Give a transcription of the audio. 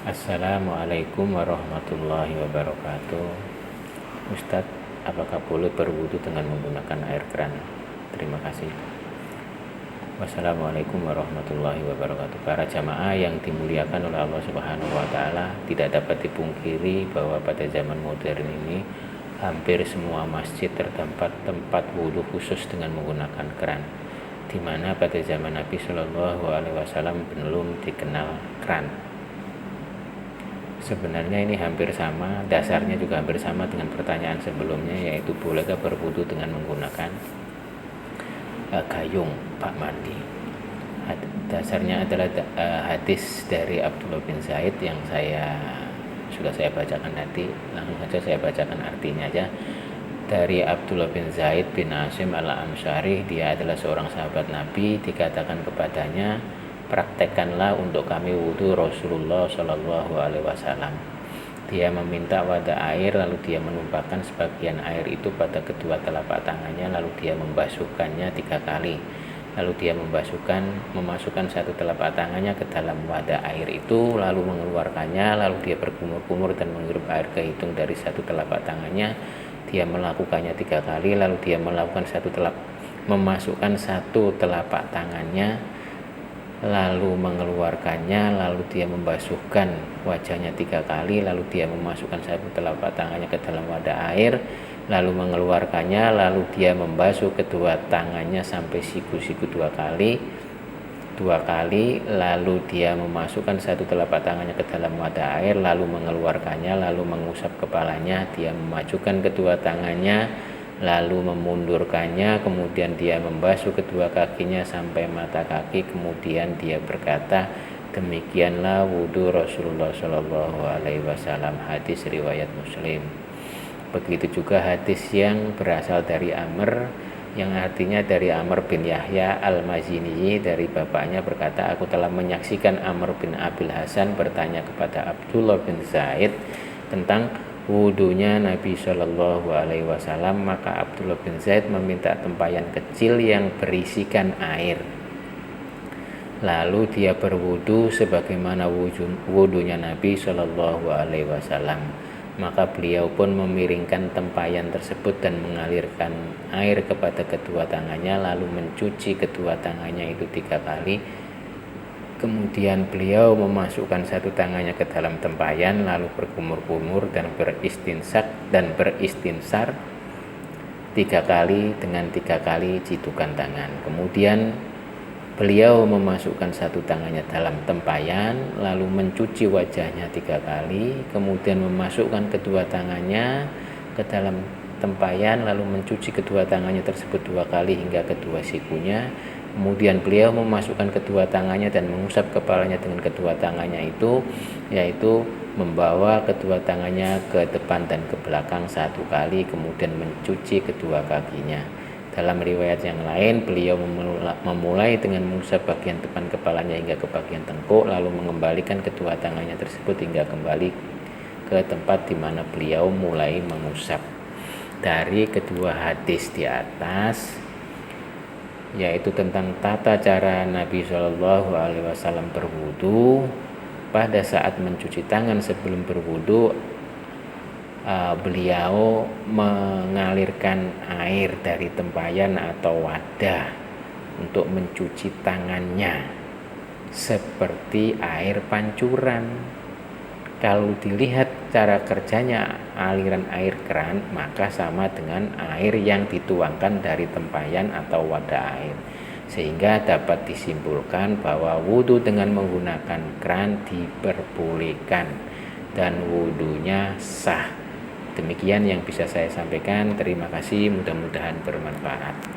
Assalamualaikum warahmatullahi wabarakatuh. Ustadz, apakah boleh berwudu dengan menggunakan air keran? Terima kasih. Wassalamualaikum warahmatullahi wabarakatuh. Para jamaah yang dimuliakan oleh Allah Subhanahu wa Ta'ala, tidak dapat dipungkiri bahwa pada zaman modern ini hampir semua masjid terdapat tempat wudu khusus dengan menggunakan keran, di mana pada zaman Nabi Shallallahu Alaihi Wasallam belum dikenal keran. Sebenarnya ini hampir sama, dasarnya juga hampir sama dengan pertanyaan sebelumnya, yaitu bolehkah berwudu dengan menggunakan gayung Pak mandi. Dasarnya adalah hadis dari Abdullah bin Zaid yang sudah saya bacakan tadi. Langsung saja saya bacakan artinya aja. Dari Abdullah bin Zaid bin Asim al-Amsyari, dia adalah seorang sahabat Nabi. Dikatakan kepadanya, praktekkanlah untuk kami wudu Rasulullah Shallallahu Alaihi Wasallam. Dia meminta wadah air, lalu dia menumpahkan sebagian air itu pada kedua telapak tangannya, lalu dia membasuhkannya 3 kali. Lalu dia memasukkan satu telapak tangannya ke dalam wadah air itu, lalu mengeluarkannya, lalu dia berkumur-kumur dan menghirup air ke hidung dari satu telapak tangannya. Dia melakukannya 3 kali, lalu dia memasukkan satu telapak tangannya, lalu mengeluarkannya, lalu dia membasuhkan wajahnya 3 kali, lalu dia memasukkan satu telapak tangannya ke dalam wadah air, lalu mengeluarkannya, lalu dia membasuh kedua tangannya sampai siku-siku 2 kali, lalu dia memasukkan satu telapak tangannya ke dalam wadah air, lalu mengeluarkannya, lalu mengusap kepalanya, dia memajukan kedua tangannya, lalu memundurkannya, kemudian dia membasuh kedua kakinya sampai mata kaki, kemudian dia berkata, demikianlah wudu Rasulullah Shallallahu Alaihi Wasallam. Hadis riwayat Muslim. Begitu juga hadis yang berasal dari Amr, yang artinya dari Amr bin Yahya al-Mazini, dari bapaknya berkata, aku telah menyaksikan Amr bin Abil Hasan bertanya kepada Abdullah bin Zaid tentang wudunya Nabi Shallallahu Alaihi Wasallam. Maka Abdullah bin Zaid meminta tempayan kecil yang berisikan air, lalu dia berwudu sebagaimana wudunya Nabi Shallallahu Alaihi Wasallam. Maka beliau pun memiringkan tempayan tersebut dan mengalirkan air kepada kedua tangannya, lalu mencuci kedua tangannya itu 3 kali. Kemudian beliau memasukkan satu tangannya ke dalam tempayan, lalu berkumur-kumur dan beristinsar 3 kali dengan 3 kali jitukan tangan. Kemudian beliau memasukkan satu tangannya dalam tempayan, lalu mencuci wajahnya 3 kali, kemudian memasukkan kedua tangannya ke dalam tempayan, lalu mencuci kedua tangannya tersebut 2 kali hingga kedua sikunya. Kemudian beliau memasukkan kedua tangannya dan mengusap kepalanya dengan kedua tangannya itu, yaitu membawa kedua tangannya ke depan dan ke belakang 1 kali, kemudian mencuci kedua kakinya. Dalam riwayat yang lain, beliau memulai dengan mengusap bagian depan kepalanya hingga ke bagian tengkuk, lalu mengembalikan kedua tangannya tersebut hingga kembali ke tempat di mana beliau mulai mengusap. Dari kedua hadis di atas, yaitu tentang tata cara Nabi Shallallahu Alaihi Wasallam berwudu, pada saat mencuci tangan sebelum berwudu, beliau mengalirkan air dari tempayan atau wadah untuk mencuci tangannya seperti air pancuran. Kalau dilihat cara kerjanya aliran air keran, maka sama dengan air yang dituangkan dari tempayan atau wadah air, sehingga dapat disimpulkan bahwa wudu dengan menggunakan keran diperbolehkan dan wudunya sah. Demikian yang bisa saya sampaikan. Terima kasih, mudah-mudahan bermanfaat.